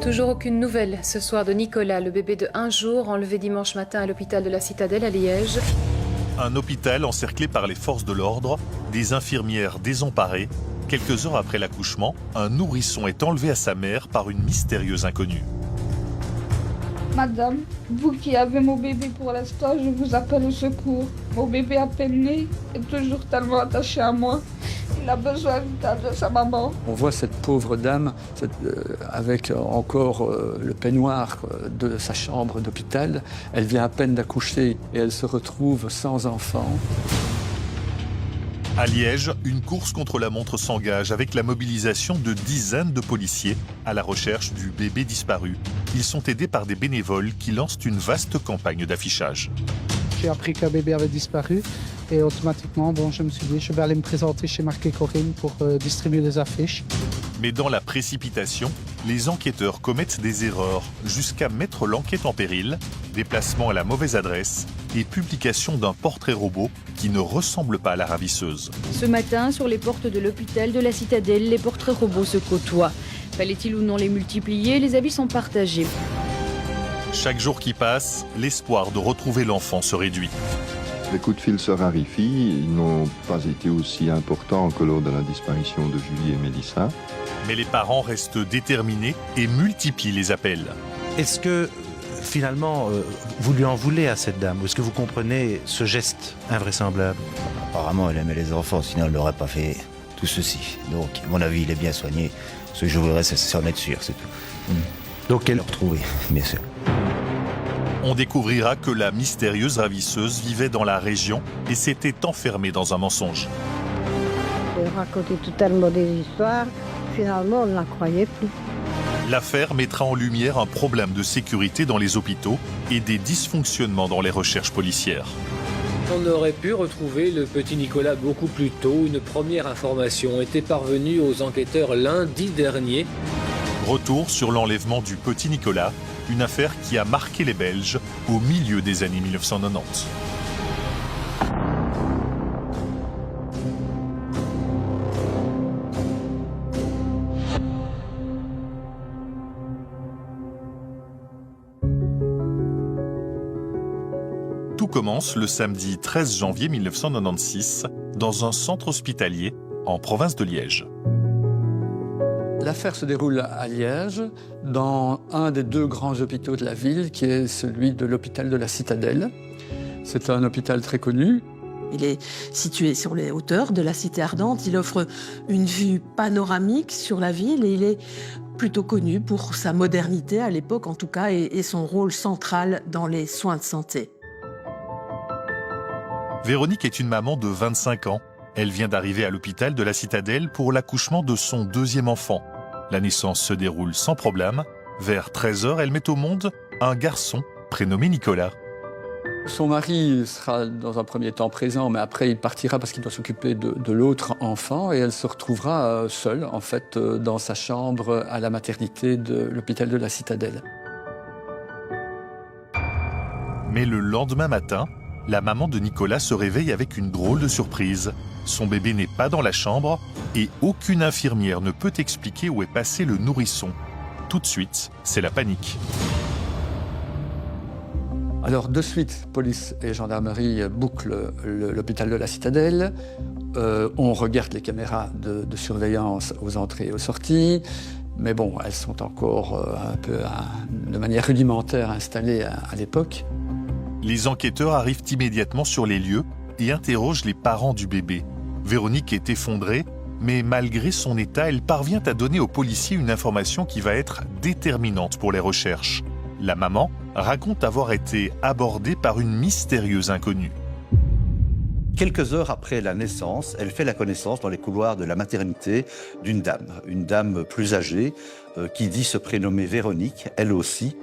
Toujours aucune nouvelle ce soir de Nicolas, le bébé de 1 jour enlevé dimanche matin à l'hôpital de la Citadelle à Liège. Un hôpital encerclé par les forces de l'ordre, des infirmières désemparées. Quelques heures après l'accouchement, un nourrisson est enlevé à sa mère par une mystérieuse inconnue. Madame, vous qui avez mon bébé pour l'instant, je vous appelle au secours. Mon bébé à peine né est toujours tellement attaché à moi. Il a besoin vital de sa maman. On voit cette pauvre dame avec encore le peignoir de sa chambre d'hôpital. Elle vient à peine d'accoucher et elle se retrouve sans enfant. À Liège, une course contre la montre s'engage avec la mobilisation de dizaines de policiers à la recherche du bébé disparu. Ils sont aidés par des bénévoles qui lancent une vaste campagne d'affichage. J'ai appris qu'un bébé avait disparu et automatiquement, je me suis dit, je vais aller me présenter chez Marc et Corinne pour distribuer des affiches. Mais dans la précipitation, les enquêteurs commettent des erreurs jusqu'à mettre l'enquête en péril, déplacement à la mauvaise adresse et publication d'un portrait robot qui ne ressemble pas à la ravisseuse. Ce matin, sur les portes de l'hôpital de la Citadelle, les portraits robots se côtoient. Fallait-il ou non les multiplier? Les avis sont partagés. Chaque jour qui passe, l'espoir de retrouver l'enfant se réduit. Les coups de fil se raréfient, ils n'ont pas été aussi importants que lors de la disparition de Julie et Mélissa. Mais les parents restent déterminés et multiplient les appels. Est-ce que finalement vous lui en voulez à cette dame? Ou est-ce que vous comprenez ce geste invraisemblable? Apparemment elle aimait les enfants, sinon elle n'aurait pas fait tout ceci. Donc à mon avis il est bien soigné. Ce que je voudrais c'est s'en être sûr, c'est tout. Donc elle le retrouver, bien sûr. On découvrira que la mystérieuse ravisseuse vivait dans la région et s'était enfermée dans un mensonge. Elle racontait totalement des histoires, finalement on ne la croyait plus. L'affaire mettra en lumière un problème de sécurité dans les hôpitaux et des dysfonctionnements dans les recherches policières. On aurait pu retrouver le petit Nicolas beaucoup plus tôt. Une première information était parvenue aux enquêteurs lundi dernier. Retour sur l'enlèvement du petit Nicolas, une affaire qui a marqué les Belges au milieu des années 1990. Tout commence le samedi 13 janvier 1996 dans un centre hospitalier en province de Liège. L'affaire se déroule à Liège, dans un des 2 grands hôpitaux de la ville, qui est celui de l'hôpital de la Citadelle. C'est un hôpital très connu. Il est situé sur les hauteurs de la Cité Ardente. Il offre une vue panoramique sur la ville et il est plutôt connu pour sa modernité à l'époque en tout cas et son rôle central dans les soins de santé. Véronique est une maman de 25 ans. Elle vient d'arriver à l'hôpital de la Citadelle pour l'accouchement de son 2e enfant. La naissance se déroule sans problème. Vers 13h, elle met au monde un garçon prénommé Nicolas. Son mari sera dans un premier temps présent, mais après il partira parce qu'il doit s'occuper de l'autre enfant et elle se retrouvera seule, en fait, dans sa chambre à la maternité de l'hôpital de la Citadelle. Mais le lendemain matin, la maman de Nicolas se réveille avec une drôle de surprise. Son bébé n'est pas dans la chambre et aucune infirmière ne peut expliquer où est passé le nourrisson. Tout de suite, c'est la panique. Alors de suite, police et gendarmerie bouclent l'hôpital de la Citadelle. On regarde les caméras de surveillance aux entrées et aux sorties. Mais bon, elles sont encore un peu de manière rudimentaire installées à l'époque. Les enquêteurs arrivent immédiatement sur les lieux et interrogent les parents du bébé. Véronique est effondrée, mais malgré son état, elle parvient à donner aux policiers une information qui va être déterminante pour les recherches. La maman raconte avoir été abordée par une mystérieuse inconnue. Quelques heures après la naissance, elle fait la connaissance dans les couloirs de la maternité d'une dame plus âgée, qui dit se prénommer Véronique, elle aussi.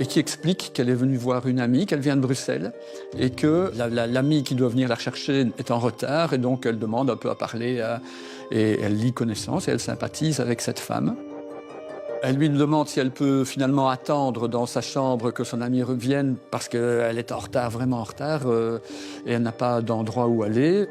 Et qui explique qu'elle est venue voir une amie, qu'elle vient de Bruxelles, et que l'amie qui doit venir la chercher est en retard, et donc elle demande un peu à parler, et elle lie connaissance, et elle sympathise avec cette femme. Elle lui demande si elle peut finalement attendre dans sa chambre que son amie revienne, parce qu'elle est en retard, vraiment en retard, et elle n'a pas d'endroit où aller.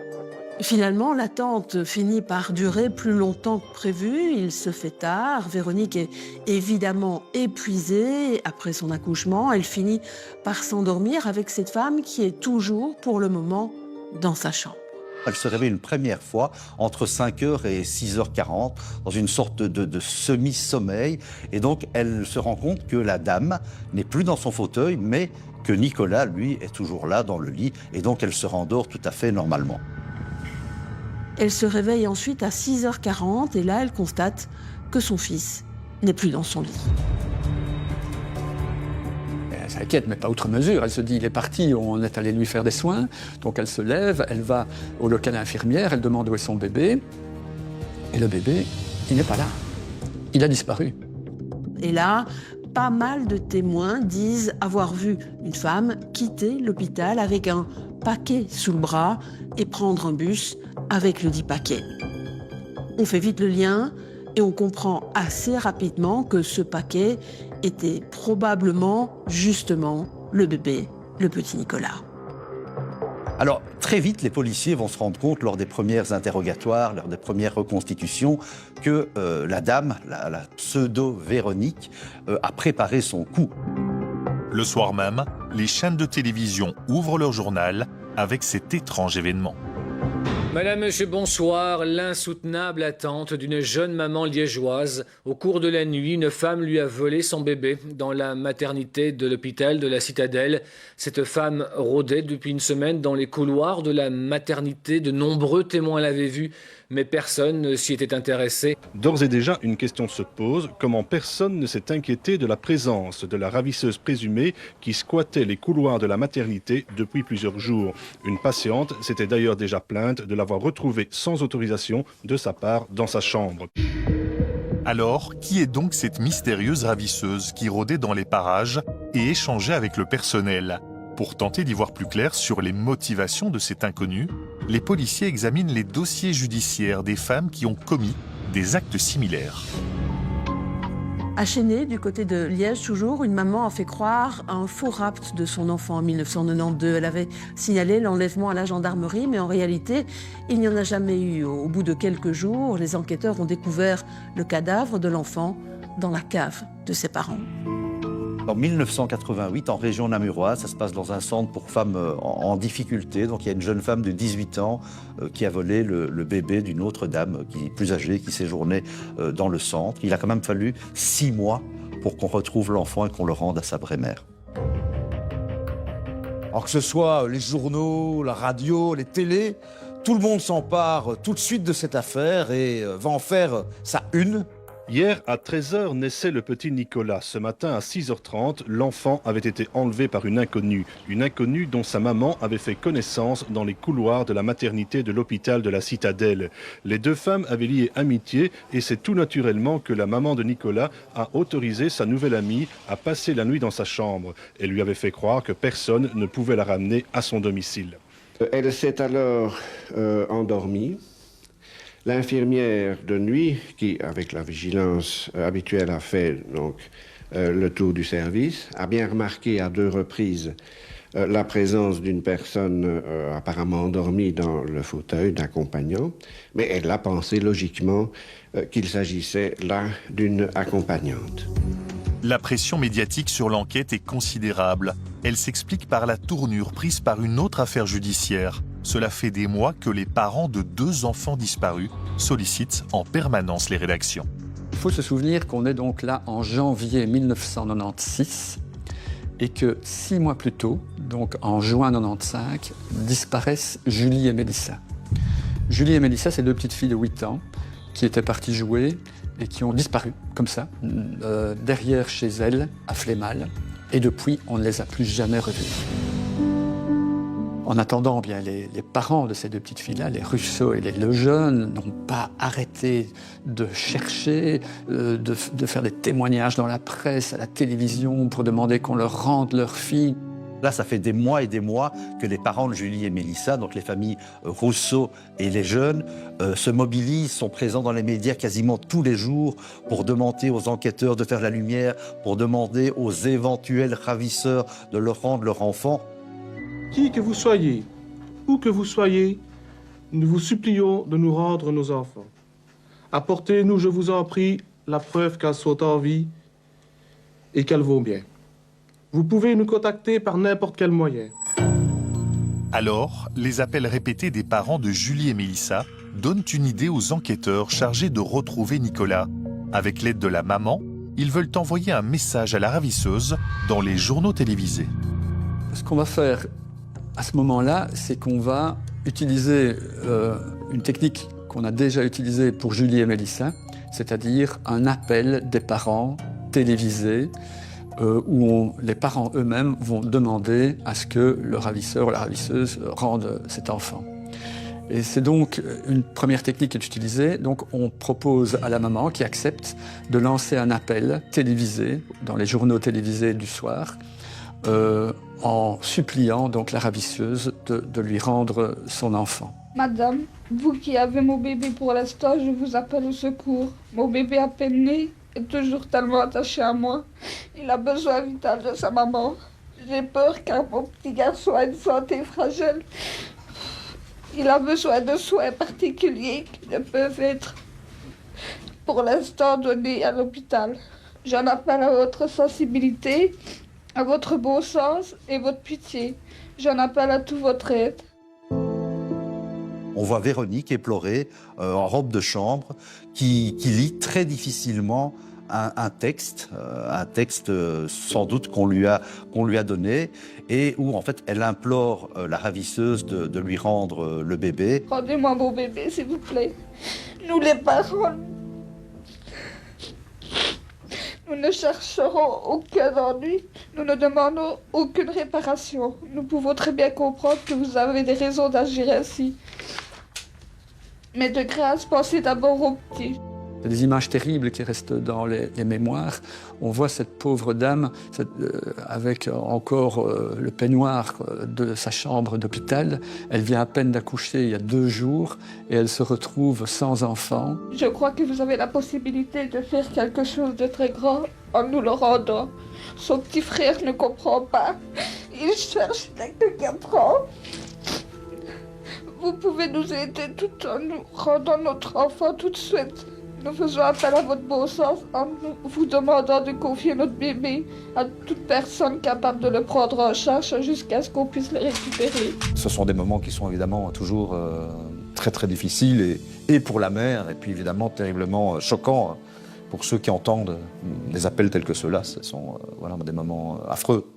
Finalement, l'attente finit par durer plus longtemps que prévu. Il se fait tard. Véronique est évidemment épuisée après son accouchement. Elle finit par s'endormir avec cette femme qui est toujours, pour le moment, dans sa chambre. Elle se réveille une première fois entre 5h et 6h40 dans une sorte de semi-sommeil. Et donc, elle se rend compte que la dame n'est plus dans son fauteuil, mais que Nicolas, lui, est toujours là dans le lit. Et donc, elle se rendort tout à fait normalement. Elle se réveille ensuite à 6h40 et là, elle constate que son fils n'est plus dans son lit. Elle s'inquiète, mais pas outre mesure. Elle se dit, il est parti, on est allé lui faire des soins. Donc elle se lève, elle va au local infirmière, elle demande où est son bébé. Et le bébé, il n'est pas là. Il a disparu. Et là, pas mal de témoins disent avoir vu une femme quitter l'hôpital avec un paquet sous le bras et prendre un bus avec le dit paquet. On fait vite le lien et on comprend assez rapidement que ce paquet était probablement, justement, le bébé, le petit Nicolas. Alors, très vite, les policiers vont se rendre compte, lors des premiers interrogatoires, lors des premières reconstitutions, que la dame, la pseudo-Véronique, a préparé son coup. Le soir même, les chaînes de télévision ouvrent leur journal avec cet étrange événement. Madame, monsieur, bonsoir. L'insoutenable attente d'une jeune maman liégeoise. Au cours de la nuit, une femme lui a volé son bébé dans la maternité de l'hôpital de la Citadelle. Cette femme rôdait depuis une semaine dans les couloirs de la maternité. De nombreux témoins l'avaient vue, mais personne ne s'y était intéressé. D'ores et déjà, une question se pose. Comment personne ne s'est inquiété de la présence de la ravisseuse présumée qui squattait les couloirs de la maternité depuis plusieurs jours? Une patiente s'était d'ailleurs déjà plainte de l'avoir retrouvée sans autorisation de sa part dans sa chambre. Alors, qui est donc cette mystérieuse ravisseuse qui rôdait dans les parages et échangeait avec le personnel? Pour tenter d'y voir plus clair sur les motivations de cet inconnu, les policiers examinent les dossiers judiciaires des femmes qui ont commis des actes similaires. À Chénet, du côté de Liège, toujours, une maman a fait croire à un faux rapt de son enfant en 1992. Elle avait signalé l'enlèvement à la gendarmerie, mais en réalité, il n'y en a jamais eu. Au bout de quelques jours, les enquêteurs ont découvert le cadavre de l'enfant dans la cave de ses parents. En 1988, en région namuroise, ça se passe dans un centre pour femmes en difficulté. Donc il y a une jeune femme de 18 ans qui a volé le bébé d'une autre dame qui est plus âgée, qui séjournait dans le centre. Il a quand même fallu 6 mois pour qu'on retrouve l'enfant et qu'on le rende à sa vraie mère. Alors que ce soit les journaux, la radio, les télés, tout le monde s'empare tout de suite de cette affaire et va en faire sa une. Hier, à 13h, naissait le petit Nicolas. Ce matin, à 6h30, l'enfant avait été enlevé par une inconnue dont sa maman avait fait connaissance dans les couloirs de la maternité de l'hôpital de la Citadelle. Les deux femmes avaient lié amitié et c'est tout naturellement que la maman de Nicolas a autorisé sa nouvelle amie à passer la nuit dans sa chambre. Elle lui avait fait croire que personne ne pouvait la ramener à son domicile. Elle s'est alors endormie. L'infirmière de nuit, qui, avec la vigilance habituelle, a fait donc, le tour du service, a bien remarqué à 2 reprises la présence d'une personne apparemment endormie dans le fauteuil d'un compagnon, mais elle a pensé logiquement qu'il s'agissait là d'une accompagnante. La pression médiatique sur l'enquête est considérable. Elle s'explique par la tournure prise par une autre affaire judiciaire. Cela fait des mois que les parents de 2 enfants disparus sollicitent en permanence les rédactions. Il faut se souvenir qu'on est donc là en janvier 1996 et que 6 mois plus tôt, donc en juin 1995, disparaissent Julie et Mélissa. Julie et Mélissa, c'est 2 petites filles de 8 ans qui étaient parties jouer et qui ont disparu, comme ça, derrière chez elles, à Flémal. Et depuis, on ne les a plus jamais revues. En attendant, bien, les parents de ces 2 petites filles-là, les Russo et les Lejeune, n'ont pas arrêté de chercher, de faire des témoignages dans la presse, à la télévision, pour demander qu'on leur rende leur fille. Là, ça fait des mois et des mois que les parents de Julie et Mélissa, donc les familles Rousseau et les jeunes, se mobilisent, sont présents dans les médias quasiment tous les jours pour demander aux enquêteurs de faire la lumière, pour demander aux éventuels ravisseurs de leur rendre leur enfant. Qui que vous soyez, où que vous soyez, nous vous supplions de nous rendre nos enfants. Apportez-nous, je vous en prie, la preuve qu'elles sont en vie et qu'elles vont bien. Vous pouvez nous contacter par n'importe quel moyen. Alors, les appels répétés des parents de Julie et Mélissa donnent une idée aux enquêteurs chargés de retrouver Nicolas. Avec l'aide de la maman, ils veulent envoyer un message à la ravisseuse dans les journaux télévisés. Ce qu'on va faire à ce moment-là, c'est qu'on va utiliser une technique qu'on a déjà utilisée pour Julie et Mélissa, c'est-à-dire un appel des parents télévisé où les parents eux-mêmes vont demander à ce que le ravisseur ou la ravisseuse rende cet enfant. Et c'est donc une première technique qui est utilisée. Donc on propose à la maman qui accepte de lancer un appel télévisé dans les journaux télévisés du soir en suppliant donc la ravisseuse de lui rendre son enfant. Madame, vous qui avez mon bébé pour l'instant, je vous appelle au secours. Mon bébé à peine né est toujours tellement attaché à moi. Il a besoin vital de sa maman. J'ai peur car mon petit garçon a une santé fragile. Il a besoin de soins particuliers qui ne peuvent être pour l'instant donnés à l'hôpital. J'en appelle à votre sensibilité, à votre bon sens et votre pitié. J'en appelle à toute votre aide. On voit Véronique éplorée en robe de chambre qui lit très difficilement un texte sans doute qu'on lui a donné et où en fait elle implore la ravisseuse de lui rendre le bébé. Rendez-moi mon bébé s'il vous plaît. Nous les parents, nous ne chercherons aucun ennui, nous ne demandons aucune réparation. Nous pouvons très bien comprendre que vous avez des raisons d'agir ainsi. Mais de grâce, pensez d'abord aux petits. Il y a des images terribles qui restent dans les mémoires. On voit cette pauvre dame avec encore le peignoir de sa chambre d'hôpital. Elle vient à peine d'accoucher il y a 2 jours et elle se retrouve sans enfant. Je crois que vous avez la possibilité de faire quelque chose de très grand en nous le rendant. Son petit frère ne comprend pas. Il cherche dès que 4 ans. Vous pouvez nous aider tout en nous rendant notre enfant tout de suite. Nous faisons appel à votre bon sens en vous demandant de confier notre bébé à toute personne capable de le prendre en charge jusqu'à ce qu'on puisse le récupérer. Ce sont des moments qui sont évidemment toujours très très difficiles et pour la mère et puis évidemment terriblement choquants pour ceux qui entendent des appels tels que ceux-là. Ce sont voilà, des moments affreux.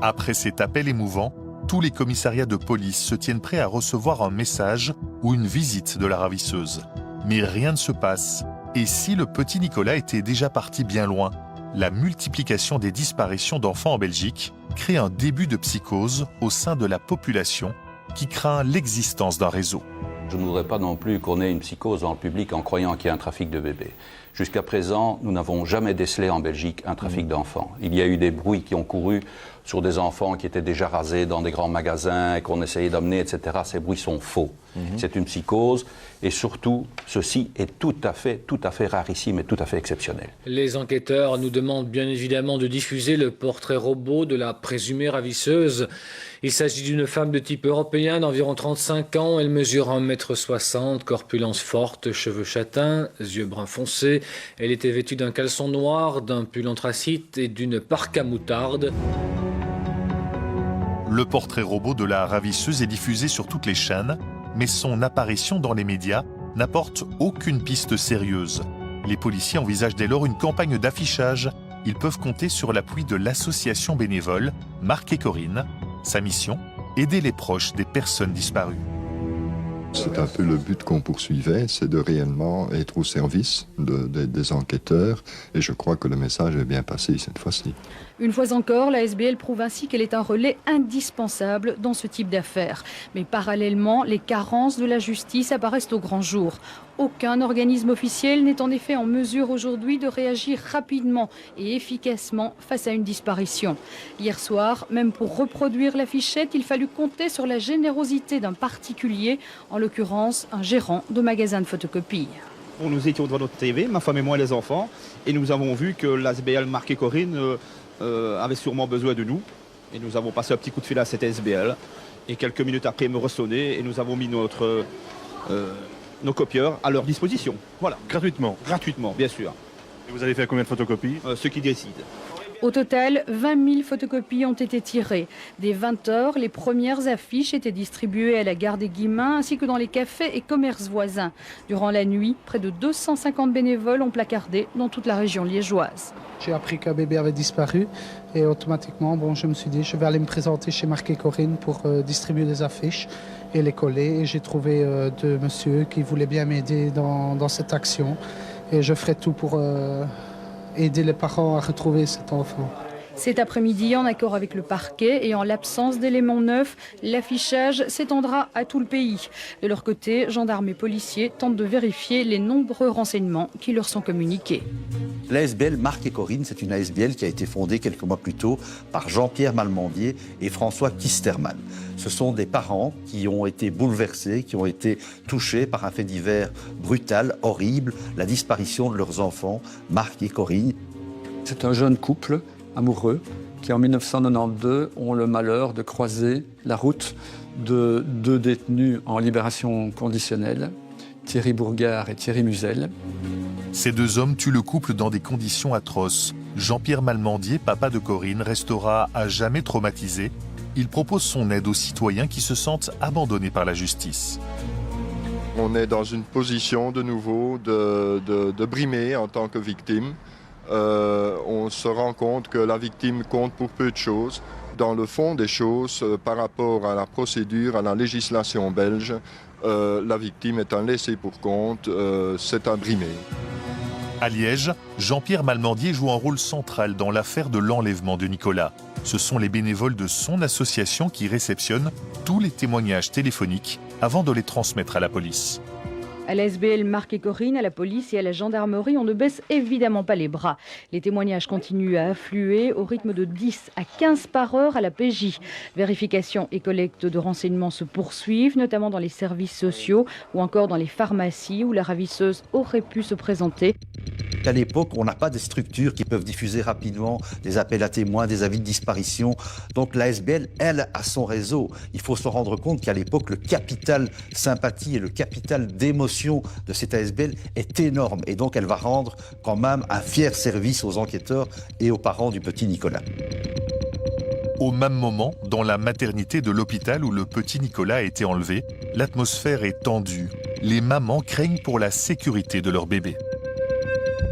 Après cet appel émouvant, tous les commissariats de police se tiennent prêts à recevoir un message ou une visite de la ravisseuse. Mais rien ne se passe. Et si le petit Nicolas était déjà parti bien loin, la multiplication des disparitions d'enfants en Belgique crée un début de psychose au sein de la population qui craint l'existence d'un réseau. Je ne voudrais pas non plus qu'on ait une psychose dans le public en croyant qu'il y a un trafic de bébés. Jusqu'à présent, nous n'avons jamais décelé en Belgique un trafic d'enfants. Il y a eu des bruits qui ont couru sur des enfants qui étaient déjà rasés dans des grands magasins et qu'on essayait d'emmener, etc. Ces bruits sont faux. C'est une psychose et surtout, ceci est tout à fait rarissime et tout à fait exceptionnel. Les enquêteurs nous demandent bien évidemment de diffuser le portrait robot de la présumée ravisseuse. Il s'agit d'une femme de type européen d'environ 35 ans. Elle mesure 1,60 m, corpulence forte, cheveux châtains, yeux bruns foncés. Elle était vêtue d'un caleçon noir, d'un pull anthracite et d'une parka moutarde. Le portrait robot de la ravisseuse est diffusé sur toutes les chaînes, mais son apparition dans les médias n'apporte aucune piste sérieuse. Les policiers envisagent dès lors une campagne d'affichage. Ils peuvent compter sur l'appui de l'association bénévole Marc et Corinne. Sa mission, aider les proches des personnes disparues. C'est un peu le but qu'on poursuivait, c'est de réellement être au service des enquêteurs. Et je crois que le message est bien passé cette fois-ci. Une fois encore, la SBL prouve ainsi qu'elle est un relais indispensable dans ce type d'affaires. Mais parallèlement, les carences de la justice apparaissent au grand jour. Aucun organisme officiel n'est en effet en mesure aujourd'hui de réagir rapidement et efficacement face à une disparition. Hier soir, même pour reproduire l'affichette, il fallut compter sur la générosité d'un particulier, en l'occurrence un gérant de magasin de photocopie. Nous étions devant notre TV, ma femme et moi et les enfants, et nous avons vu que l'ASBL Marc et Corinne avait sûrement besoin de nous. Et nous avons passé un petit coup de fil à cette SBL Et quelques minutes après, me ressonner et nous avons mis nos copieurs à leur disposition. Voilà. Gratuitement? Gratuitement, bien sûr. Et vous avez fait combien de photocopies? Ceux qui décident. Au total, 20 000 photocopies ont été tirées. Dès 20 h, les premières affiches étaient distribuées à la gare des Guillemins ainsi que dans les cafés et commerces voisins. Durant la nuit, près de 250 bénévoles ont placardé dans toute la région liégeoise. J'ai appris qu'un bébé avait disparu et automatiquement, je me suis dit, je vais aller me présenter chez Marc et Corinne pour distribuer des affiches et les coller. Et j'ai trouvé deux messieurs qui voulaient bien m'aider dans cette action. Et je ferai tout pour aider les parents à retrouver cet enfant. Cet après-midi, en accord avec le parquet et en l'absence d'éléments neufs, l'affichage s'étendra à tout le pays. De leur côté, gendarmes et policiers tentent de vérifier les nombreux renseignements qui leur sont communiqués. L'ASBL Marc et Corinne, c'est une ASBL qui a été fondée quelques mois plus tôt par Jean-Pierre Malmendier et François Kisterman. Ce sont des parents qui ont été bouleversés, qui ont été touchés par un fait divers brutal, horrible, la disparition de leurs enfants, Marc et Corinne. C'est un jeune couple amoureux qui, en 1992, ont le malheur de croiser la route de deux détenus en libération conditionnelle, Thierry Bourgard et Thierry Musel. Ces deux hommes tuent le couple dans des conditions atroces. Jean-Pierre Malmendier, papa de Corinne, restera à jamais traumatisé. Il propose son aide aux citoyens qui se sentent abandonnés par la justice. On est dans une position de nouveau de brimer en tant que victime. On se rend compte que la victime compte pour peu de choses. Dans le fond des choses, par rapport à la procédure, à la législation belge, la victime est un laissé pour compte, c'est un brimé. À Liège, Jean-Pierre Malmendier joue un rôle central dans l'affaire de l'enlèvement de Nicolas. Ce sont les bénévoles de son association qui réceptionnent tous les témoignages téléphoniques avant de les transmettre à la police. À l'ASBL Marc et Corinne, à la police et à la gendarmerie, on ne baisse évidemment pas les bras. Les témoignages continuent à affluer au rythme de 10 à 15 par heure à la PJ. Vérification et collecte de renseignements se poursuivent, notamment dans les services sociaux ou encore dans les pharmacies où la ravisseuse aurait pu se présenter. À l'époque, on n'a pas des structures qui peuvent diffuser rapidement des appels à témoins, des avis de disparition. Donc l'ASBL, elle, a son réseau. Il faut se rendre compte qu'à l'époque, le capital sympathie et le capital d'émotion de cette ASBL est énorme. Et donc elle va rendre quand même un fier service aux enquêteurs et aux parents du petit Nicolas. Au même moment, dans la maternité de l'hôpital où le petit Nicolas a été enlevé, l'atmosphère est tendue. Les mamans craignent pour la sécurité de leur bébé.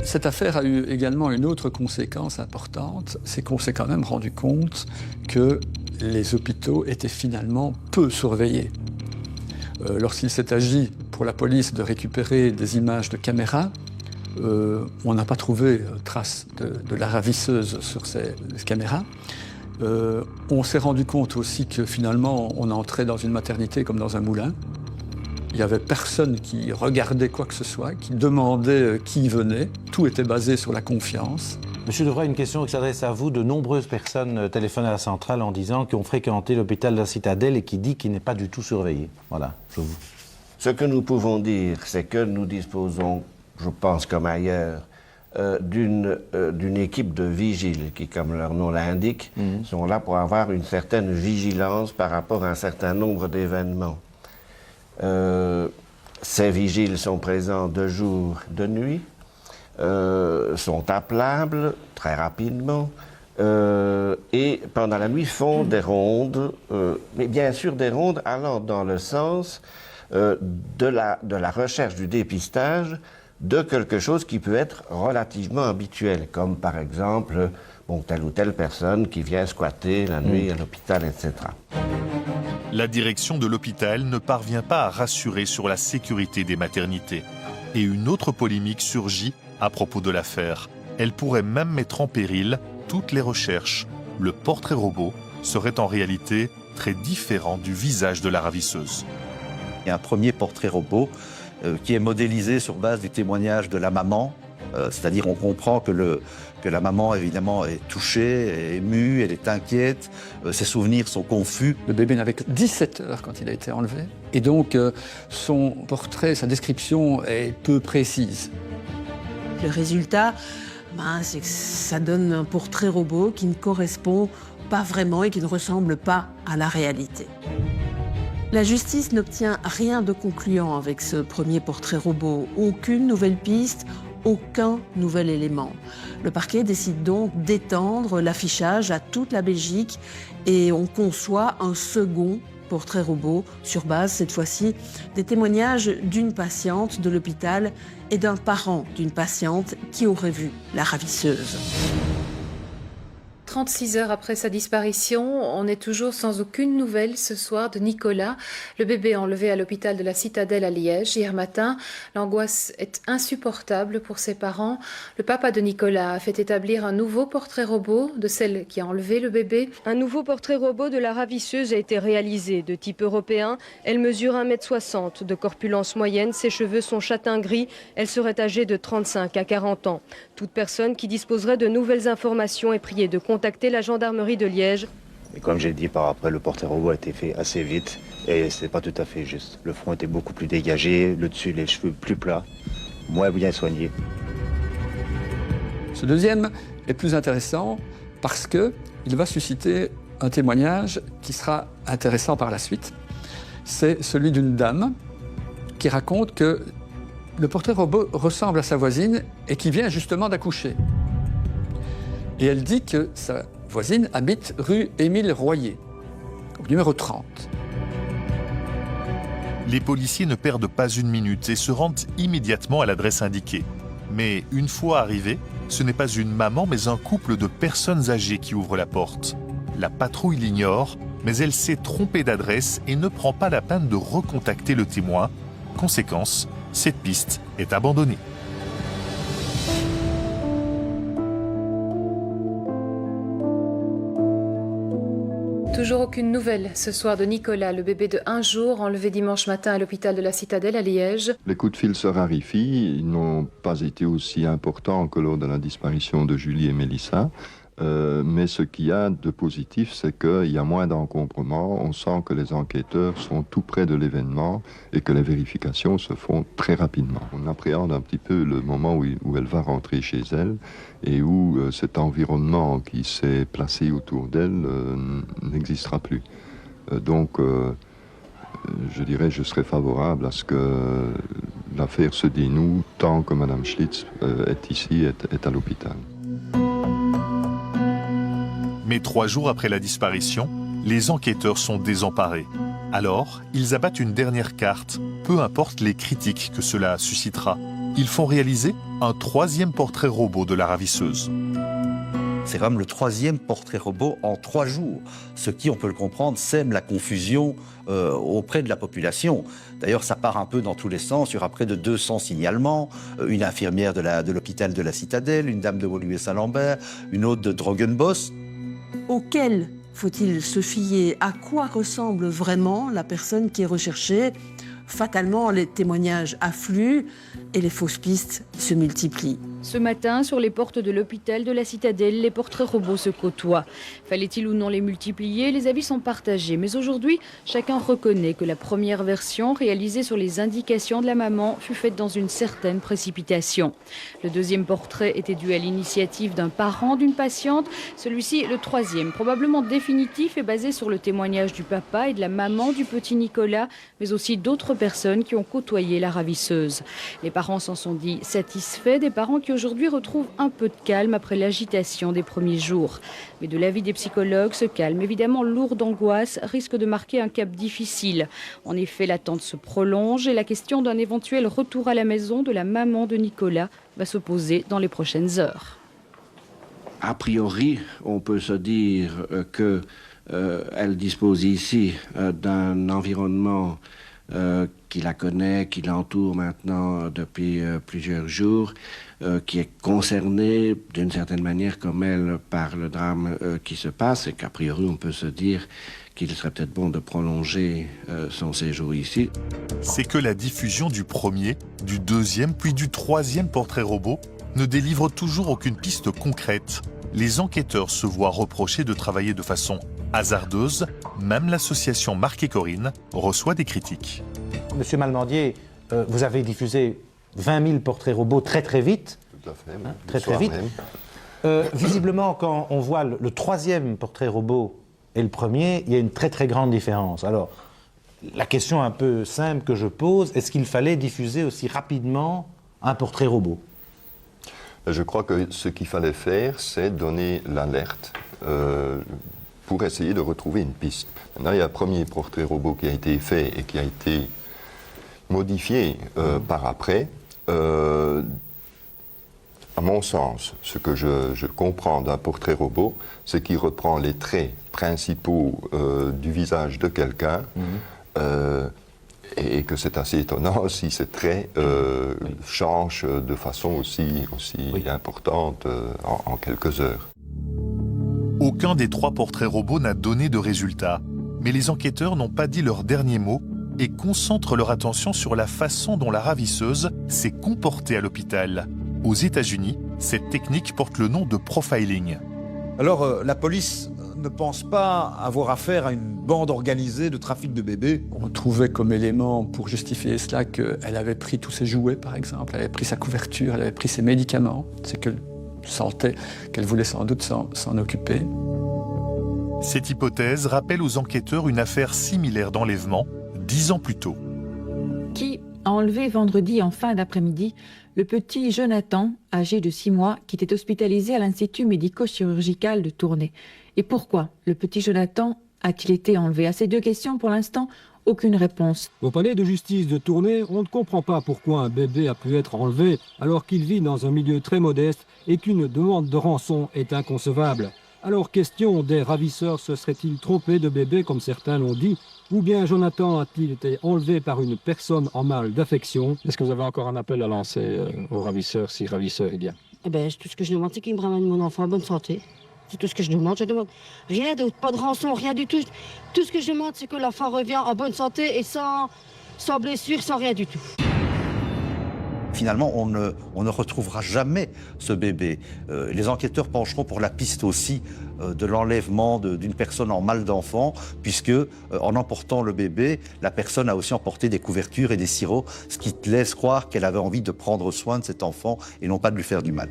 Cette affaire a eu également une autre conséquence importante, c'est qu'on s'est quand même rendu compte que les hôpitaux étaient finalement peu surveillés. Lorsqu'il s'est agi pour la police de récupérer des images de caméras, on n'a pas trouvé trace de la ravisseuse sur ces caméras. On s'est rendu compte aussi que finalement on entrait dans une maternité comme dans un moulin. Il n'y avait personne qui regardait quoi que ce soit, qui demandait qui venait. Tout était basé sur la confiance. Monsieur Devray, une question qui s'adresse à vous. De nombreuses personnes téléphonent à la centrale en disant qu'ils ont fréquenté l'hôpital de la Citadelle et qui dit qu'il n'est pas du tout surveillé. Voilà, je vous... Ce que nous pouvons dire, c'est que nous disposons, je pense comme ailleurs, d'une équipe de vigiles qui, comme leur nom l'indique, sont là pour avoir une certaine vigilance par rapport à un certain nombre d'événements. Ces vigiles sont présents de jour, de nuit, sont appelables très rapidement et pendant la nuit font des rondes, mais bien sûr des rondes allant dans le sens de la recherche du dépistage de quelque chose qui peut être relativement habituel, comme par exemple telle ou telle personne qui vient squatter la nuit à l'hôpital, etc. La direction de l'hôpital ne parvient pas à rassurer sur la sécurité des maternités. Et une autre polémique surgit à propos de l'affaire. Elle pourrait même mettre en péril toutes les recherches. Le portrait robot serait en réalité très différent du visage de la ravisseuse. Il y a un premier portrait robot qui est modélisé sur base du témoignage de la maman. C'est-à-dire on comprend que la maman, évidemment, est touchée, est émue, elle est inquiète, ses souvenirs sont confus. Le bébé n'avait que 17 heures quand il a été enlevé. Et donc, son portrait, sa description est peu précise. Le résultat, c'est que ça donne un portrait robot qui ne correspond pas vraiment et qui ne ressemble pas à la réalité. La justice n'obtient rien de concluant avec ce premier portrait robot. Aucune nouvelle piste, aucun nouvel élément. Le parquet décide donc d'étendre l'affichage à toute la Belgique et on conçoit un second portrait robot sur base, cette fois-ci, des témoignages d'une patiente de l'hôpital et d'un parent d'une patiente qui aurait vu la ravisseuse. 36 heures après sa disparition, on n'est toujours sans aucune nouvelle ce soir de Nicolas, le bébé enlevé à l'hôpital de la Citadelle à Liège hier matin. L'angoisse est insupportable pour ses parents. Le papa de Nicolas a fait établir un nouveau portrait robot de celle qui a enlevé le bébé. Un nouveau portrait robot de la ravisseuse a été réalisé. De type européen, elle mesure 1,60 m, de corpulence moyenne, ses cheveux sont châtain-gris, elle serait âgée de 35 à 40 ans. Toute personne qui disposerait de nouvelles informations est priée de contacter la gendarmerie de Liège. Et comme j'ai dit par après, le portrait robot a été fait assez vite et c'est pas tout à fait juste. Le front était beaucoup plus dégagé, le dessus, les cheveux plus plats, moins bien soignés. Ce deuxième est plus intéressant parce qu'il va susciter un témoignage qui sera intéressant par la suite. C'est celui d'une dame qui raconte que le portrait robot ressemble à sa voisine et qui vient justement d'accoucher. Et elle dit que sa voisine habite rue Émile Royer, au numéro 30. Les policiers ne perdent pas une minute et se rendent immédiatement à l'adresse indiquée. Mais une fois arrivés, ce n'est pas une maman mais un couple de personnes âgées qui ouvre la porte. La patrouille l'ignore, mais elle s'est trompée d'adresse et ne prend pas la peine de recontacter le témoin. Conséquence, cette piste est abandonnée. Toujours aucune nouvelle ce soir de Nicolas, le bébé de 1 jour enlevé dimanche matin à l'hôpital de la Citadelle à Liège. Les coups de fil se raréfient, ils n'ont pas été aussi importants que lors de la disparition de Julie et Mélissa. Mais ce qu'il y a de positif, c'est qu'il y a moins d'encombrement. On sent que les enquêteurs sont tout près de l'événement et que les vérifications se font très rapidement. On appréhende un petit peu le moment où elle va rentrer chez elle et où cet environnement qui s'est placé autour d'elle n'existera plus. Donc, je dirais, je serais favorable à ce que l'affaire se dénoue tant que Mme Schlitz est ici, est à l'hôpital. Mais 3 jours après la disparition, les enquêteurs sont désemparés. Alors, ils abattent une dernière carte, peu importe les critiques que cela suscitera. Ils font réaliser un 3e portrait robot de la ravisseuse. C'est quand même le 3e portrait robot en 3 jours, ce qui, on peut le comprendre, sème la confusion auprès de la population. D'ailleurs, ça part un peu dans tous les sens. Il y aura près de 200 signalements. Une infirmière de l'hôpital de la Citadelle, une dame de Woluwe-Saint-Lambert, une autre de Drogenbos. Auquel faut-il se fier? À quoi ressemble vraiment la personne qui est recherchée? Fatalement, les témoignages affluent et les fausses pistes se multiplient. Ce matin, sur les portes de l'hôpital de la Citadelle, les portraits robots se côtoient. Fallait-il ou non les multiplier? Les avis sont partagés. Mais aujourd'hui, chacun reconnaît que la première version, réalisée sur les indications de la maman, fut faite dans une certaine précipitation. Le 2e portrait était dû à l'initiative d'un parent d'une patiente. Celui-ci, le 3e, probablement définitif, est basé sur le témoignage du papa et de la maman du petit Nicolas, mais aussi d'autres personnes qui ont côtoyé la ravisseuse. Les parents s'en sont dit satisfaits, des parents qui aujourd'hui retrouvent un peu de calme après l'agitation des premiers jours. Mais de l'avis des psychologues, ce calme, évidemment lourd d'angoisse, risque de marquer un cap difficile. En effet, l'attente se prolonge et la question d'un éventuel retour à la maison de la maman de Nicolas va se poser dans les prochaines heures. A priori, on peut se dire qu'elle dispose ici d'un environnement qui la connaît, qui l'entoure maintenant depuis plusieurs jours, qui est concernée d'une certaine manière comme elle par le drame qui se passe et qu'a priori on peut se dire qu'il serait peut-être bon de prolonger son séjour ici. C'est que la diffusion du 1er, du 2e puis du 3e portrait robot ne délivre toujours aucune piste concrète. Les enquêteurs se voient reprocher de travailler de façon hasardeuse. Même l'association Marc et Corinne reçoit des critiques. Monsieur Malmendier, vous avez diffusé 20 000 portraits robots très très vite. Tout à fait. Hein, très vite. Visiblement, quand on voit le 3e portrait robot et le 1er, il y a une très très grande différence. Alors, La question un peu simple que je pose, est-ce qu'il fallait diffuser aussi rapidement un portrait robot? Je crois que ce qu'il fallait faire, c'est donner l'alerte pour essayer de retrouver une piste. Maintenant, il y a un premier portrait robot qui a été fait et qui a été modifié par après. À mon sens, ce que je comprends d'un portrait robot, c'est qu'il reprend les traits principaux du visage de quelqu'un, et que c'est assez étonnant si ces traits changent de façon aussi importante en quelques heures. Aucun des 3 portraits robots n'a donné de résultat, mais les enquêteurs n'ont pas dit leur dernier mot et concentrent leur attention sur la façon dont la ravisseuse s'est comportée à l'hôpital. Aux États-Unis, cette technique porte le nom de profiling. Alors, la police ne pense pas avoir affaire à une bande organisée de trafic de bébés? On trouvait comme élément pour justifier cela qu'elle avait pris tous ses jouets, par exemple, elle avait pris sa couverture, elle avait pris ses médicaments. C'est qu'elle sentait qu'elle voulait sans doute s'en occuper. Cette hypothèse rappelle aux enquêteurs une affaire similaire d'enlèvement 10 ans plus tôt. Qui a enlevé vendredi en fin d'après-midi le petit Jonathan, âgé de 6 mois, qui était hospitalisé à l'Institut médico-chirurgical de Tournai. Et pourquoi le petit Jonathan a-t-il été enlevé? À ces 2 questions, pour l'instant, aucune réponse. Au palais de justice de Tournai, on ne comprend pas pourquoi un bébé a pu être enlevé alors qu'il vit dans un milieu très modeste et qu'une demande de rançon est inconcevable. Alors question, des ravisseurs se seraient-ils trompés de bébé comme certains l'ont dit? Ou bien Jonathan a-t-il été enlevé par une personne en mal d'affection? Est-ce que vous avez encore un appel à lancer aux ravisseurs, si ravisseur il y a? Eh bien, tout ce que je demande, c'est qu'il me ramène mon enfant en bonne santé. C'est tout ce que je demande. Je demande rien d'autre, pas de rançon, rien du tout. Tout ce que je demande, c'est que l'enfant revient en bonne santé et sans blessure, sans rien du tout. Finalement, on ne retrouvera jamais ce bébé. Les enquêteurs pencheront pour la piste aussi de l'enlèvement d'une personne en mal d'enfant, puisque en emportant le bébé, la personne a aussi emporté des couvertures et des sirops, ce qui laisse croire qu'elle avait envie de prendre soin de cet enfant et non pas de lui faire du mal.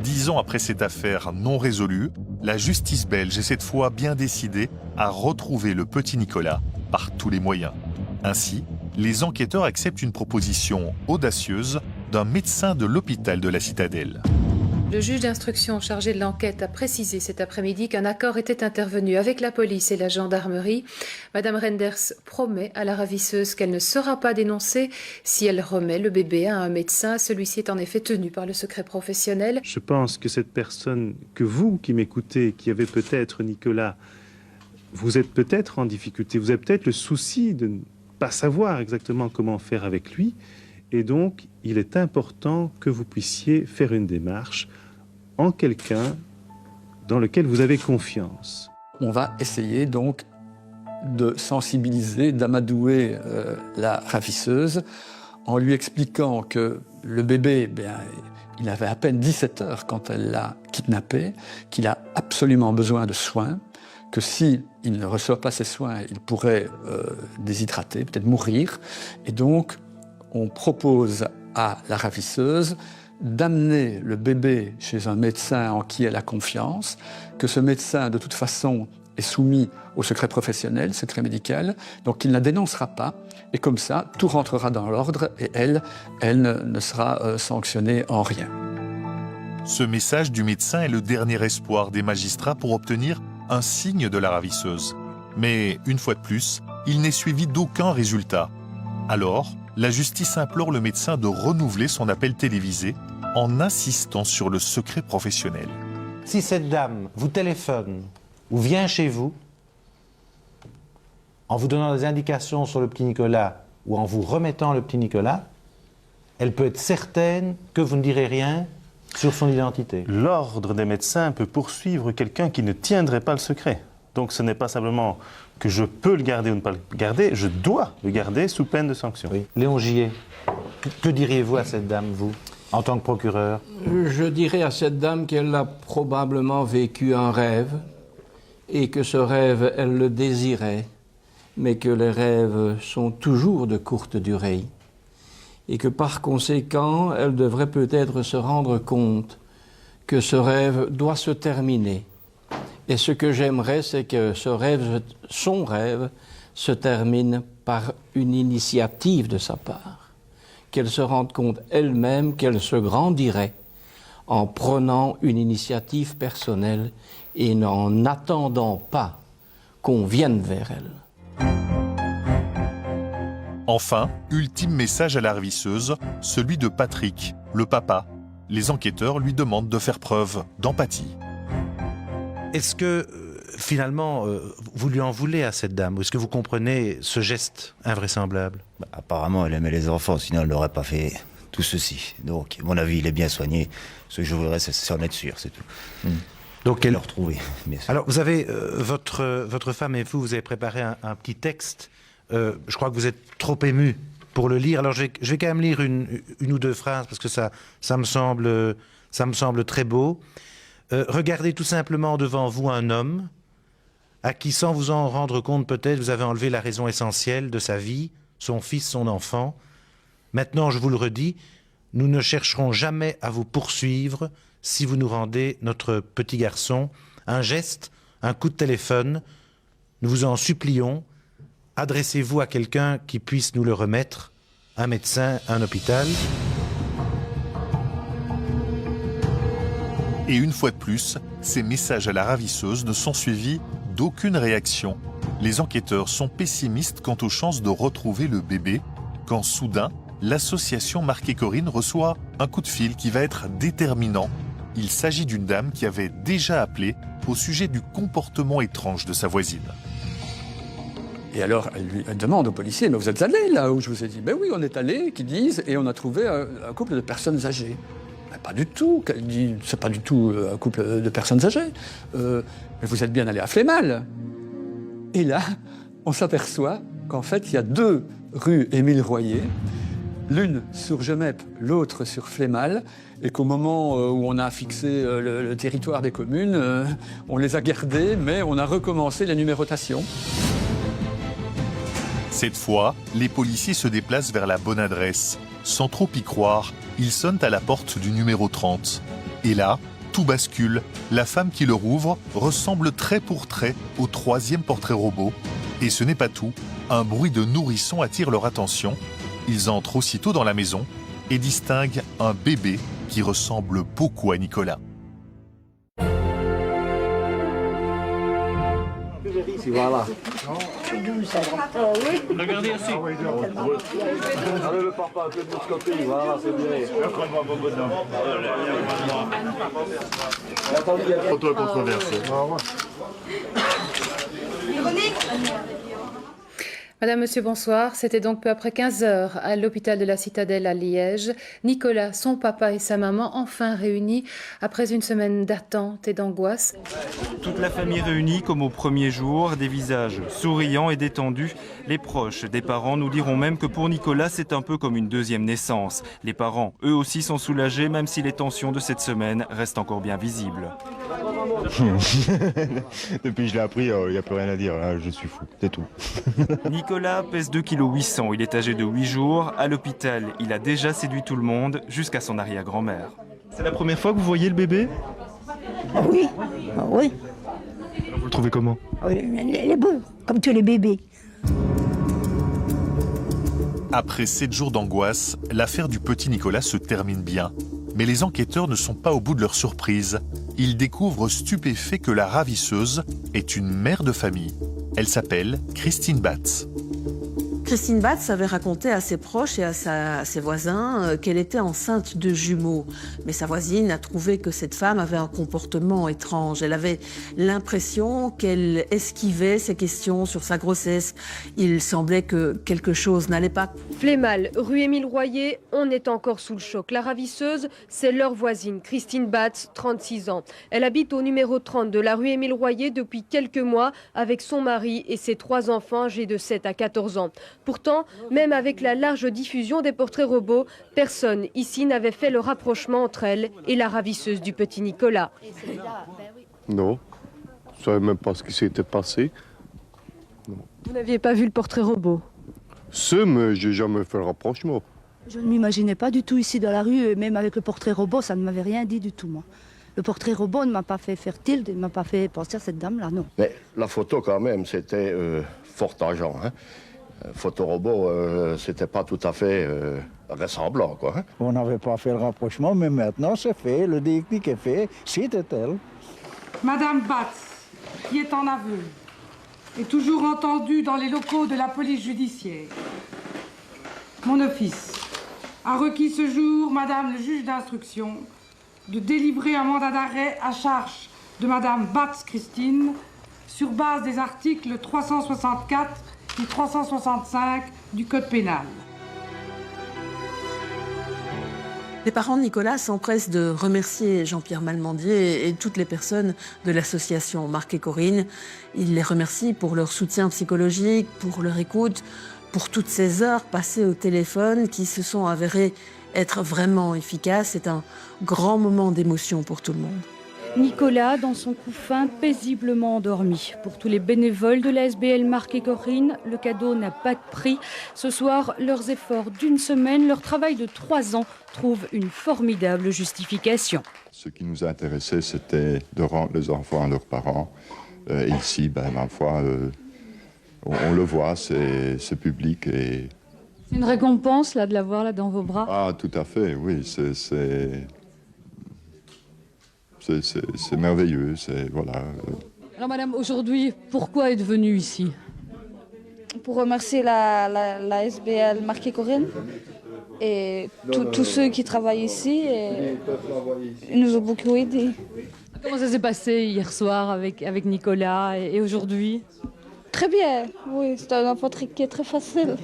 10 ans après cette affaire non résolue, la justice belge est cette fois bien décidée à retrouver le petit Nicolas par tous les moyens. Ainsi, les enquêteurs acceptent une proposition audacieuse d'un médecin de l'hôpital de la Citadelle. Le juge d'instruction chargé de l'enquête a précisé cet après-midi qu'un accord était intervenu avec la police et la gendarmerie. Madame Renders promet à la ravisseuse qu'elle ne sera pas dénoncée si elle remet le bébé à un médecin. Celui-ci est en effet tenu par le secret professionnel. Je pense que cette personne, que vous qui m'écoutez, qui avez peut-être Nicolas, vous êtes peut-être en difficulté, vous avez peut-être le souci de ne pas savoir exactement comment faire avec lui. Et donc, il est important que vous puissiez faire une démarche en quelqu'un dans lequel vous avez confiance. On va essayer donc de sensibiliser, d'amadouer la ravisseuse en lui expliquant que le bébé, il avait à peine 17 heures quand elle l'a kidnappé, qu'il a absolument besoin de soins, que s'il ne reçoit pas ces soins, il pourrait déshydrater, peut-être mourir. Et donc, on propose à la ravisseuse d'amener le bébé chez un médecin en qui elle a confiance, que ce médecin, de toute façon, est soumis au secret professionnel, secret médical, donc il ne la dénoncera pas, et comme ça, tout rentrera dans l'ordre, et elle ne sera sanctionnée en rien. Ce message du médecin est le dernier espoir des magistrats pour obtenir un signe de la ravisseuse. Mais, une fois de plus, il n'est suivi d'aucun résultat. Alors, la justice implore le médecin de renouveler son appel télévisé en insistant sur le secret professionnel. Si cette dame vous téléphone ou vient chez vous, en vous donnant des indications sur le petit Nicolas ou en vous remettant le petit Nicolas, elle peut être certaine que vous ne direz rien sur son identité. L'ordre des médecins peut poursuivre quelqu'un qui ne tiendrait pas le secret. Donc ce n'est pas simplement que je peux le garder ou ne pas le garder, je dois le garder sous peine de sanction. Oui. Léon Gillet, que diriez-vous à cette dame, vous, en tant que procureur? Je dirais à cette dame qu'elle a probablement vécu un rêve et que ce rêve, elle le désirait, mais que les rêves sont toujours de courte durée et que par conséquent, elle devrait peut-être se rendre compte que ce rêve doit se terminer. Et ce que j'aimerais, c'est que ce rêve, son rêve, se termine par une initiative de sa part, qu'elle se rende compte elle-même qu'elle se grandirait en prenant une initiative personnelle et n'en attendant pas qu'on vienne vers elle. Enfin, ultime message à la ravisseuse, celui de Patrick, le papa. Les enquêteurs lui demandent de faire preuve d'empathie. Est-ce que, finalement, vous lui en voulez à cette dame? Ou est-ce que vous comprenez ce geste invraisemblable? Apparemment, elle aimait les enfants, sinon elle n'aurait pas fait tout ceci. Donc, à mon avis, il est bien soigné. Ce que je voudrais, c'est en être sûr, c'est tout. Donc, elle... Le retrouver, bien sûr. Alors, vous avez, votre femme et vous avez préparé un petit texte. Je crois que vous êtes trop ému pour le lire. Alors, je vais quand même lire une ou deux phrases, parce que ça me semble très beau. Regardez tout simplement devant vous un homme à qui, sans vous en rendre compte peut-être, vous avez enlevé la raison essentielle de sa vie, son fils, son enfant. Maintenant, je vous le redis, nous ne chercherons jamais à vous poursuivre si vous nous rendez notre petit garçon. Un geste, un coup de téléphone, nous vous en supplions. Adressez-vous à quelqu'un qui puisse nous le remettre, un médecin, un hôpital. Et une fois de plus, ces messages à la ravisseuse ne sont suivis d'aucune réaction. Les enquêteurs sont pessimistes quant aux chances de retrouver le bébé, quand soudain, l'association Marc et Corinne reçoit un coup de fil qui va être déterminant. Il s'agit d'une dame qui avait déjà appelé au sujet du comportement étrange de sa voisine. Et alors, elle demande aux policiers, mais vous êtes allés là où je vous ai dit? Ben oui, on est allés, qu'ils disent, et on a trouvé un couple de personnes âgées. Ben pas du tout, elle dit, c'est pas du tout un couple de personnes âgées. Mais vous êtes bien allés à Flémal. Et là, on s'aperçoit qu'en fait, il y a 2 rues Émile Royer, l'une sur Gemep, l'autre sur Flémal, et qu'au moment où on a fixé le territoire des communes, on les a gardées, mais on a recommencé la numérotation. Cette fois, les policiers se déplacent vers la bonne adresse. Sans trop y croire, ils sonnent à la porte du numéro 30. Et là, tout bascule. La femme qui leur ouvre ressemble trait pour trait au 3e portrait robot. Et ce n'est pas tout. Un bruit de nourrisson attire leur attention. Ils entrent aussitôt dans la maison et distinguent un bébé qui ressemble beaucoup à Nicolas. Voilà. Regardez ici. Allez le papa, un peu de côté, voilà, c'est bien. Photo controversée. Madame, Monsieur, bonsoir. C'était donc peu après 15 heures à l'hôpital de la Citadelle à Liège. Nicolas, son papa et sa maman, enfin réunis après une semaine d'attente et d'angoisse. Toute la famille réunie comme au premier jour, des visages souriants et détendus. Les proches des parents nous diront même que pour Nicolas, c'est un peu comme une deuxième naissance. Les parents, eux aussi, sont soulagés, même si les tensions de cette semaine restent encore bien visibles. Depuis que je l'ai appris, il n'y a plus rien à dire, là, je suis fou, c'est tout. Nicolas pèse 2,8 kg, il est âgé de 8 jours. À l'hôpital, il a déjà séduit tout le monde, jusqu'à son arrière-grand-mère. C'est la première fois que vous voyez le bébé? Ah oui, ah oui. Vous le trouvez comment? Il est beau, comme tous les bébés. Après 7 jours d'angoisse, l'affaire du petit Nicolas se termine bien. Mais les enquêteurs ne sont pas au bout de leur surprise. Ils découvrent stupéfaits que la ravisseuse est une mère de famille. Elle s'appelle Christine Batz. Christine Batz avait raconté à ses proches et à ses voisins qu'elle était enceinte de jumeaux. Mais sa voisine a trouvé que cette femme avait un comportement étrange. Elle avait l'impression qu'elle esquivait ses questions sur sa grossesse. Il semblait que quelque chose n'allait pas. Flémal, rue Émile Royer, on est encore sous le choc. La ravisseuse, c'est leur voisine, Christine Batz, 36 ans. Elle habite au numéro 30 de la rue Émile Royer depuis quelques mois avec son mari et ses 3 enfants âgés de 7 à 14 ans. Pourtant, même avec la large diffusion des portraits robots, personne ici n'avait fait le rapprochement entre elle et la ravisseuse du petit Nicolas. Non, je ne savais même pas ce qui s'était passé. Non. Vous n'aviez pas vu le portrait robot? Mais j'ai jamais fait le rapprochement. Je ne m'imaginais pas du tout ici dans la rue, et même avec le portrait robot, ça ne m'avait rien dit du tout, moi. Le portrait robot ne m'a pas fait faire tilt, ne m'a pas fait penser à cette dame-là, non. Mais la photo, quand même, c'était fort argent. Hein. Photorobot, c'était pas tout à fait ressemblant, quoi. Hein. On n'avait pas fait le rapprochement, mais maintenant c'est fait, le déclic est fait, c'était elle. Madame Batz, qui est en aveu, est toujours entendue dans les locaux de la police judiciaire. Mon office a requis ce jour, Madame le juge d'instruction, de délivrer un mandat d'arrêt à charge de Madame Batz Christine sur base des articles 364 et 365 du Code pénal. Les parents de Nicolas s'empressent de remercier Jean-Pierre Malmandier et toutes les personnes de l'association Marc et Corinne. Ils les remercient pour leur soutien psychologique, pour leur écoute, pour toutes ces heures passées au téléphone qui se sont avérées être vraiment efficaces. C'est un grand moment d'émotion pour tout le monde. Nicolas, dans son couffin, paisiblement endormi. Pour tous les bénévoles de la SBL Marc et Corinne, le cadeau n'a pas de prix. Ce soir, leurs efforts d'une semaine, leur travail de 3 ans trouvent une formidable justification. Ce qui nous intéressait, c'était de rendre les enfants à leurs parents. Et ici, ma foi, on le voit, c'est public. Et... C'est une récompense là, de l'avoir là, dans vos bras? Ah, tout à fait, oui. C'est merveilleux, voilà. Alors madame, aujourd'hui, pourquoi êtes venue ici? Pour remercier la SBL Marc et Corinne et tous ceux qui travaillent ici. Et ils nous ont beaucoup aidés. Comment ça s'est passé hier soir avec Nicolas et aujourd'hui? Très bien, oui, c'est un enfant qui est très facile.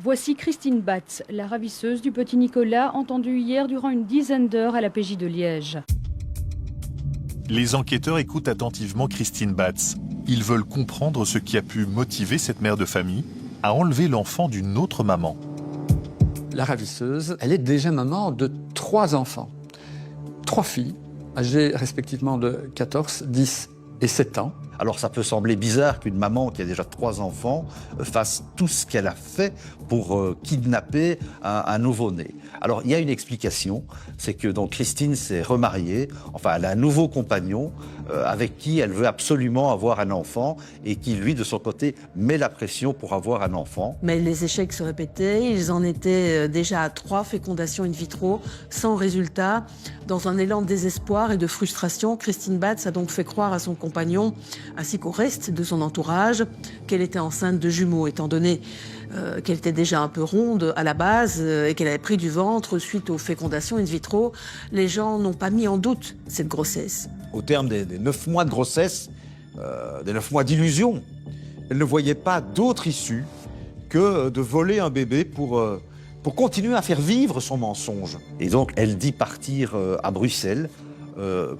Voici Christine Batz, la ravisseuse du petit Nicolas, entendue hier durant une dizaine d'heures à la PJ de Liège. Les enquêteurs écoutent attentivement Christine Batz. Ils veulent comprendre ce qui a pu motiver cette mère de famille à enlever l'enfant d'une autre maman. La ravisseuse, elle est déjà maman de 3 enfants. 3 filles, âgées respectivement de 14, 10 et 7 ans. Alors ça peut sembler bizarre qu'une maman qui a déjà 3 enfants fasse tout ce qu'elle a fait pour kidnapper un nouveau-né. Alors il y a une explication, c'est que donc Christine s'est remariée, enfin elle a un nouveau compagnon avec qui elle veut absolument avoir un enfant et qui lui de son côté met la pression pour avoir un enfant. Mais les échecs se répétaient, ils en étaient déjà à 3 fécondations in vitro, sans résultat. Dans un élan de désespoir et de frustration, Christine Batz a donc fait croire à son compagnon, ainsi qu'au reste de son entourage, qu'elle était enceinte de jumeaux, étant donné qu'elle était déjà un peu ronde à la base et qu'elle avait pris du ventre suite aux fécondations in vitro. Les gens n'ont pas mis en doute cette grossesse. Au terme des 9 mois de grossesse, des 9 mois d'illusion, elle ne voyait pas d'autre issue que de voler un bébé pour continuer à faire vivre son mensonge. Et donc elle dit partir à Bruxelles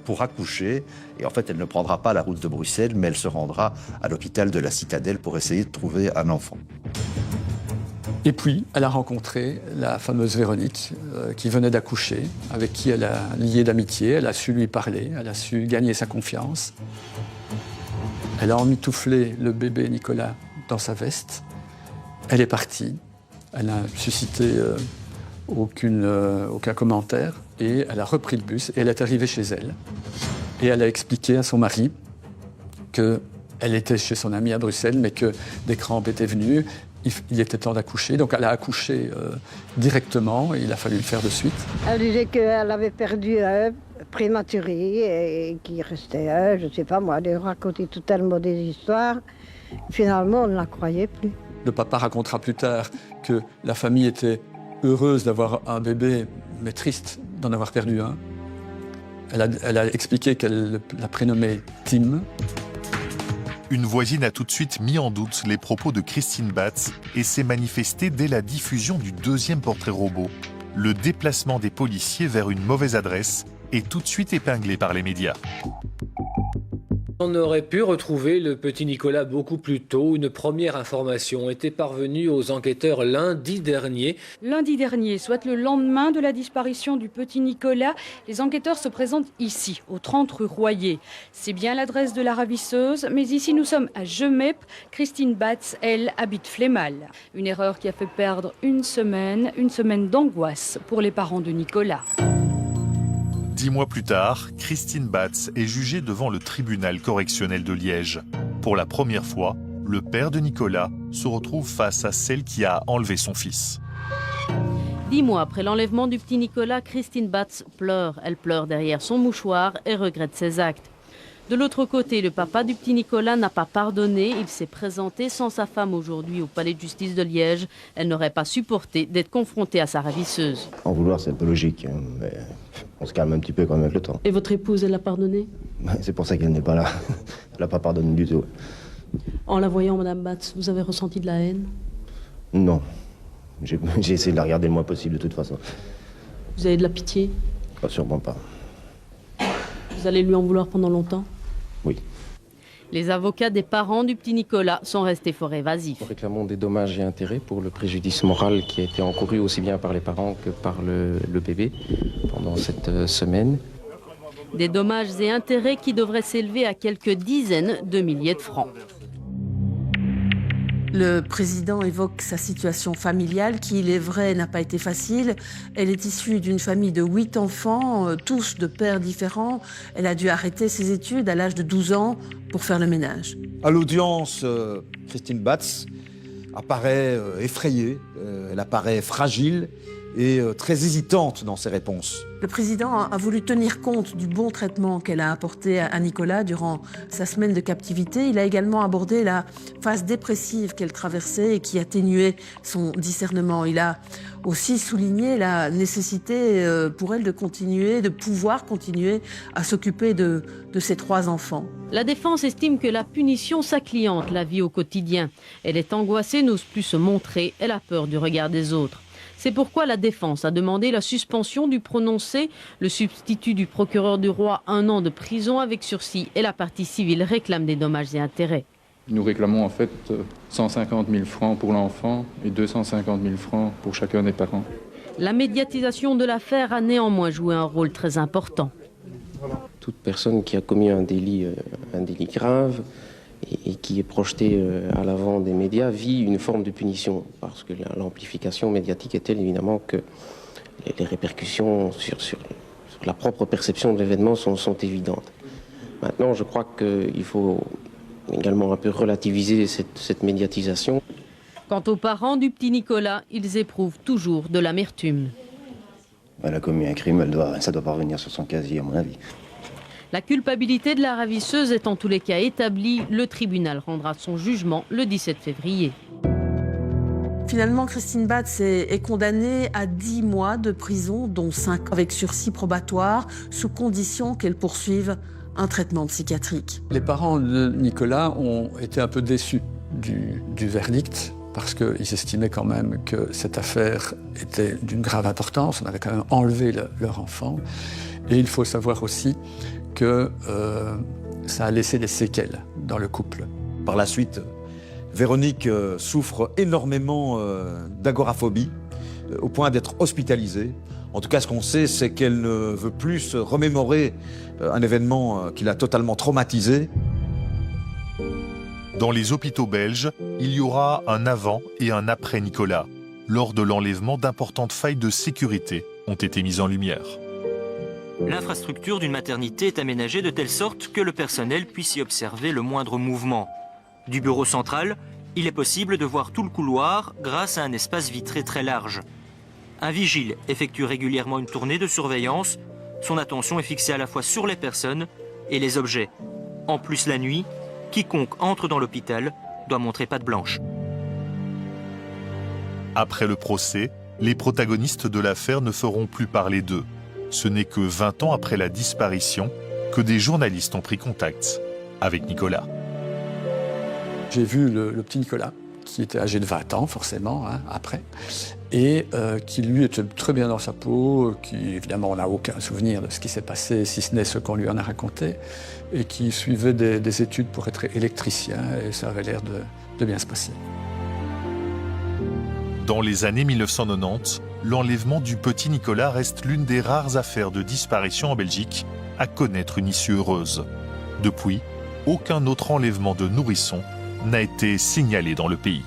pour accoucher. Et en fait, elle ne prendra pas la route de Bruxelles, mais elle se rendra à l'hôpital de la Citadelle pour essayer de trouver un enfant. Et puis, elle a rencontré la fameuse Véronique, qui venait d'accoucher, avec qui elle a lié d'amitié. Elle a su lui parler, elle a su gagner sa confiance. Elle a emmitouflé le bébé Nicolas dans sa veste. Elle est partie. Elle n'a suscité aucun commentaire. Et elle a repris le bus et elle est arrivée chez elle. Et elle a expliqué à son mari qu'elle était chez son ami à Bruxelles, mais que des crampes étaient venues. Il était temps d'accoucher, donc elle a accouché directement et il a fallu le faire de suite. Elle disait qu'elle avait perdu un prématuré et qu'il restait un, je ne sais pas moi, elle racontait tout tellement des histoires. Finalement, on ne la croyait plus. Le papa racontera plus tard que la famille était heureuse d'avoir un bébé, mais triste d'en avoir perdu un. Elle a expliqué qu'elle l'a prénommé Tim. Une voisine a tout de suite mis en doute les propos de Christine Batz et s'est manifestée dès la diffusion du 2e portrait robot. Le déplacement des policiers vers une mauvaise adresse est tout de suite épinglé par les médias. On aurait pu retrouver le petit Nicolas beaucoup plus tôt. Une première information était parvenue aux enquêteurs lundi dernier. Lundi dernier, soit le lendemain de la disparition du petit Nicolas, les enquêteurs se présentent ici, au 30 rue Royer. C'est bien l'adresse de la ravisseuse, mais ici nous sommes à Gemep. Christine Batz, elle, habite Flémal. Une erreur qui a fait perdre une semaine d'angoisse pour les parents de Nicolas. 10 mois plus tard, Christine Batz est jugée devant le tribunal correctionnel de Liège. Pour la première fois, le père de Nicolas se retrouve face à celle qui a enlevé son fils. 10 mois après l'enlèvement du petit Nicolas, Christine Batz pleure. Elle pleure derrière son mouchoir et regrette ses actes. De l'autre côté, le papa du petit Nicolas n'a pas pardonné. Il s'est présenté sans sa femme aujourd'hui au palais de justice de Liège. Elle n'aurait pas supporté d'être confrontée à sa ravisseuse. En vouloir, c'est un peu logique, hein, mais on se calme un petit peu quand même avec le temps. Et votre épouse, elle l'a pardonné? C'est pour ça qu'elle n'est pas là. Elle n'a pas pardonné du tout. En la voyant, Madame Batz, vous avez ressenti de la haine? Non. J'ai essayé de la regarder le moins possible de toute façon. Vous avez de la pitié? Pas, sûrement pas. Vous allez lui en vouloir pendant longtemps? Oui. Les avocats des parents du petit Nicolas sont restés fort évasifs. Nous réclamons des dommages et intérêts pour le préjudice moral qui a été encouru aussi bien par les parents que par le bébé pendant cette semaine. Des dommages et intérêts qui devraient s'élever à quelques dizaines de milliers de francs. Le président évoque sa situation familiale qui, il est vrai, n'a pas été facile. Elle est issue d'une famille de 8 enfants, tous de pères différents. Elle a dû arrêter ses études à l'âge de 12 ans pour faire le ménage. À l'audience, Christine Batz apparaît effrayée, elle apparaît fragile et très hésitante dans ses réponses. Le président a voulu tenir compte du bon traitement qu'elle a apporté à Nicolas durant sa semaine de captivité. Il a également abordé la phase dépressive qu'elle traversait et qui atténuait son discernement. Il a aussi souligné la nécessité pour elle de continuer, de pouvoir continuer à s'occuper de ses 3 enfants. La défense estime que la punition s'accliente la vie au quotidien. Elle est angoissée, n'ose plus se montrer, elle a peur du regard des autres. C'est pourquoi la défense a demandé la suspension du prononcé. Le substitut du procureur du roi, 1 an de prison avec sursis, et la partie civile réclame des dommages et intérêts. Nous réclamons en fait 150 000 francs pour l'enfant et 250 000 francs pour chacun des parents. La médiatisation de l'affaire a néanmoins joué un rôle très important. Toute personne qui a commis un délit grave et qui est projeté à l'avant des médias vit une forme de punition, parce que l'amplification médiatique est telle évidemment que les répercussions sur la propre perception de l'événement sont évidentes. Maintenant, je crois qu'il faut également un peu relativiser cette médiatisation. Quant aux parents du petit Nicolas, ils éprouvent toujours de l'amertume. Elle a commis un crime, ça doit pas revenir sur son casier à mon avis. La culpabilité de la ravisseuse est en tous les cas établie. Le tribunal rendra son jugement le 17 février. Finalement, Christine Batz est condamnée à 10 mois de prison, dont 5 avec sursis probatoire, sous condition qu'elle poursuive un traitement psychiatrique. Les parents de Nicolas ont été un peu déçus du verdict, parce qu'ils estimaient quand même que cette affaire était d'une grave importance. On avait quand même enlevé leur enfant. Et il faut savoir aussi que ça a laissé des séquelles dans le couple. Par la suite, Véronique souffre énormément d'agoraphobie, au point d'être hospitalisée. En tout cas, ce qu'on sait, c'est qu'elle ne veut plus se remémorer un événement qui l'a totalement traumatisée. Dans les hôpitaux belges, il y aura un avant et un après Nicolas. Lors de l'enlèvement, d'importantes failles de sécurité ont été mises en lumière. L'infrastructure d'une maternité est aménagée de telle sorte que le personnel puisse y observer le moindre mouvement. Du bureau central, il est possible de voir tout le couloir grâce à un espace vitré très large. Un vigile effectue régulièrement une tournée de surveillance. Son attention est fixée à la fois sur les personnes et les objets. En plus, la nuit, quiconque entre dans l'hôpital doit montrer patte blanche. Après le procès, les protagonistes de l'affaire ne feront plus parler d'eux. Ce n'est que 20 ans après la disparition que des journalistes ont pris contact avec Nicolas. J'ai vu le petit Nicolas, qui était âgé de 20 ans forcément, après, et qui lui était très bien dans sa peau, qui évidemment on n'a aucun souvenir de ce qui s'est passé, si ce n'est ce qu'on lui en a raconté, et qui suivait des études pour être électricien, et ça avait l'air de bien se passer. Dans les années 1990, l'enlèvement du petit Nicolas reste l'une des rares affaires de disparition en Belgique à connaître une issue heureuse. Depuis, aucun autre enlèvement de nourrissons n'a été signalé dans le pays.